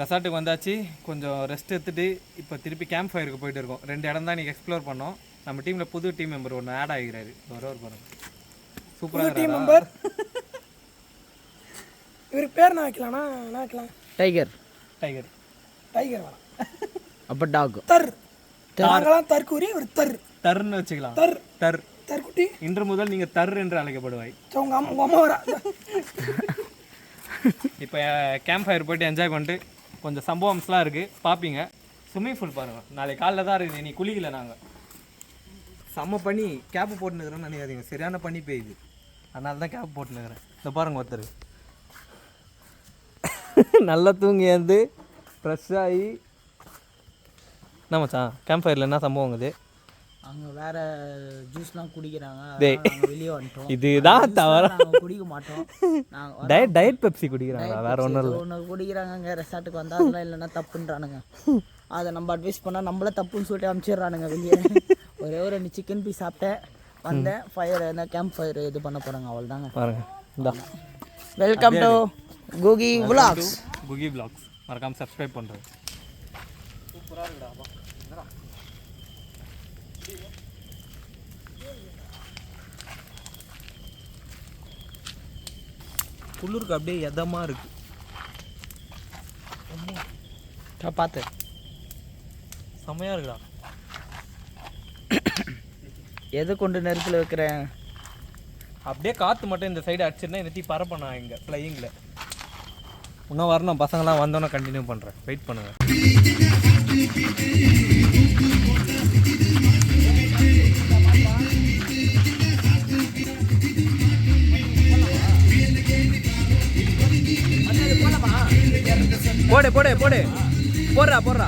ரெசார்ட்டுக்கு வந்தாச்சு. கொஞ்சம் ரெஸ்ட் எடுத்துகிட்டு இப்போ திருப்பி கேம்ப் ஃபயருக்கு போயிட்டு இருக்கோம். 2 இடம் தான் இன்றைக்கி எக்ஸ்ப்ளோர் பண்ணோம். நம்ம டீமில் புது டீம் மெம்பர் ஒன்று ஆட் ஆகிக்கிறாரு. ஒரு பாருங்க, சூப்பராக டீம் மெம்பர். இவருக்கு பேர் நான் வைக்கலாம்னா என்ன வைக்கலாம்? டைகர் வேணாம். அப்போ டாக் நாங்களாம் தற்கூரி ஒரு தர்ன்னு வச்சுக்கலாம். தற்குட்டி. இன்று முதல் நீங்கள் தர் என்று அழைக்கப்படுவாய். உங்கள் அம்மா வரா. இப்போ கேம்ப் ஃபயர் போய்ட்டு என்ஜாய் பண்ணிட்டு கொஞ்சம் சம்பவம்ஸ்லாம் இருக்குது பார்ப்பீங்க. ஸ்விம்மிங் பூல் பாருங்கள், நாளைக்கு காலைல தான் இருக்குது. நீ குளிக்கல, நாங்கள் செம்ம பண்ணி கேப்பு போட்டுனுக்கிறோன்னு நினைக்காதீங்க, சரியான பண்ணி பெய்யுது. அதனால தான் கேப் போட்டுனுக்கிறேன். இந்த பாருங்கள், ஒருத்தர் நல்லா தூங்கி வந்து ஃப்ரெஷ் ஆகி என்ன மச்சான் கேம்ப் ஃபயரில் என்ன சம்பவம் இது? அங்கே வேறு ஜூஸ்லாம் குடிக்கிறாங்க, வெளியே வந்துட்டோம். இதுதான் தவிர குடிக்க மாட்டோம். நாங்கள் டயட் பெப்சி குடிக்கிறாங்க, வேறு ஒன்று குடிக்கிறாங்க. அங்கே ரெசார்ட்டுக்கு வந்தால் அதெல்லாம் இல்லைன்னா தப்புன்றானுங்க. அதை நம்ம அட்வைஸ் பண்ணால் நம்மள தப்புன்னு சொல்லிட்டு அனுப்பிச்சிடுறானுங்க வெளியே. ஒரே ஒரு 2 சிக்கன் பீஸ் சாப்பிட்டேன், வந்தேன். ஃபயர் என்ன கேம்ப் ஃபயர் இது பண்ண போகிறாங்க, அவள் தாங்க. பாருங்கள், இந்த வெல்கம் டு குகி விலாக்ஸ். மறக்காமல் சப்ஸ்கிரைப் பண்ணுறேன். சூப்பராக இருக்குடா. குளிருக்கு அப்படியே எதமாக இருக்குது. பார்த்து செம்மையாக இருக்குடா. எதை கொண்டு நெருப்பில் வைக்கிறேன்? அப்படியே காற்று மட்டும் இந்த சைடு அடிச்சிருந்தா இந்த பரப்பண்ணா இங்கே ஃப்ளையிங்கில். இன்னும் வரணும், பசங்களாம் வந்தோன்னே கண்டினியூ பண்ணுறேன். வெயிட் பண்ணுங்கள். போடு போடு போடு போடுறா.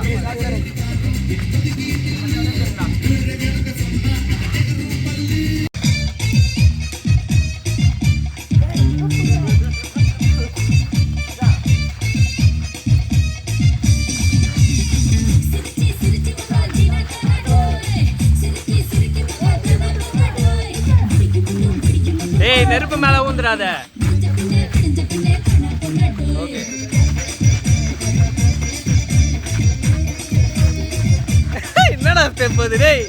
ஏய், நெருப்பு மேலே ஊந்துடாத. ஓகே, என்னடா பேப்பது டேய்.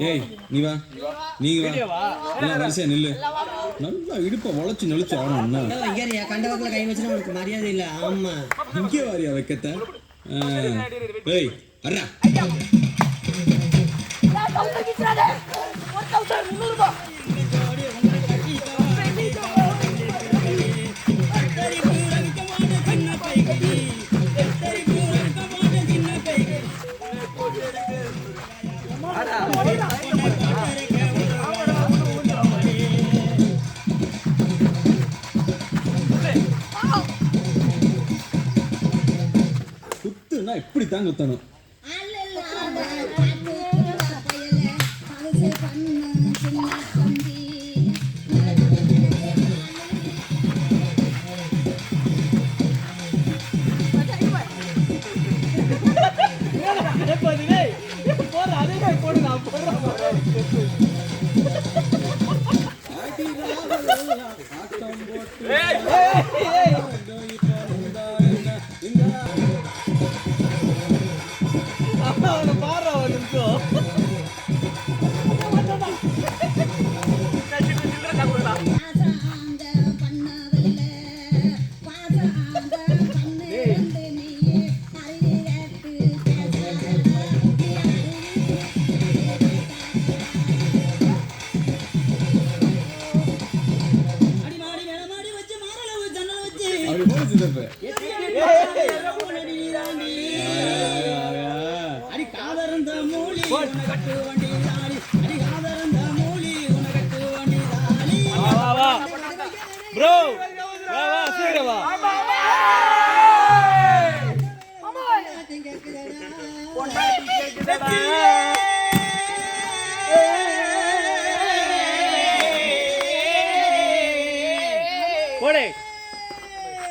ஏய், நீ வா, நீங்க வா, எல்லாம் வரிசையா நில்லு. நல்லா இடுப்பை உழைச்சு நெளிச்சு ஆடணும்னா கண்டவத்துல கை வச்சுனா உனக்கு மரியாதை இல்லை. ஆமா, இங்கே வாரியா வைக்கத்த. ஏய், அர்ரா குத்துனா இப்படி தான் குத்தணும். போடுற அதே போடு, நான் போடுறேன். அப்படி போன சித்தப்ப அடி காதரந்த மூலி உனக்கு வண்டி தாடி அடி காதரந்த மூலி உனக்கு வண்டி தாடி வா வா ப்ரோ வா வா சீக்கிரம் வா போடே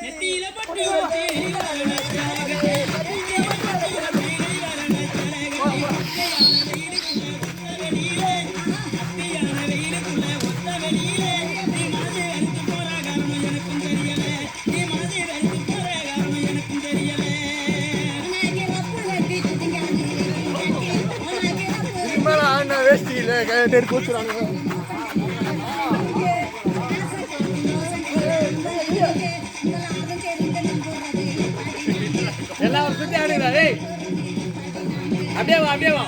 நெத்தியில பட்டு வச்சி எல்லாரும் சுத்தி ஆடுறா டேய் அப்படியே வா அப்படியே வா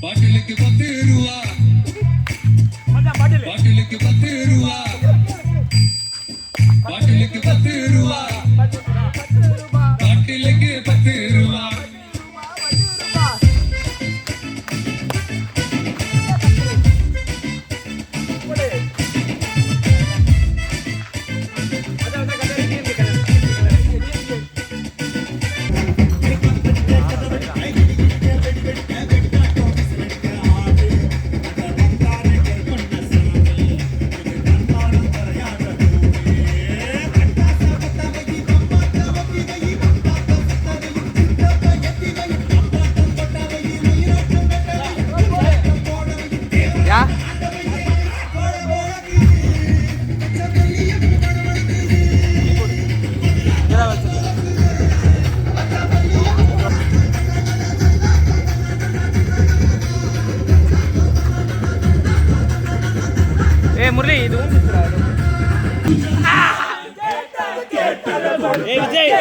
பாட்டிலுக்கு 10 ரூபா பாட்டிலுக்கு 10 ரூபா பாட்டிலுக்கு 10 ரூபா பாட்டிலுக்கு 10 ரூபா விஜய்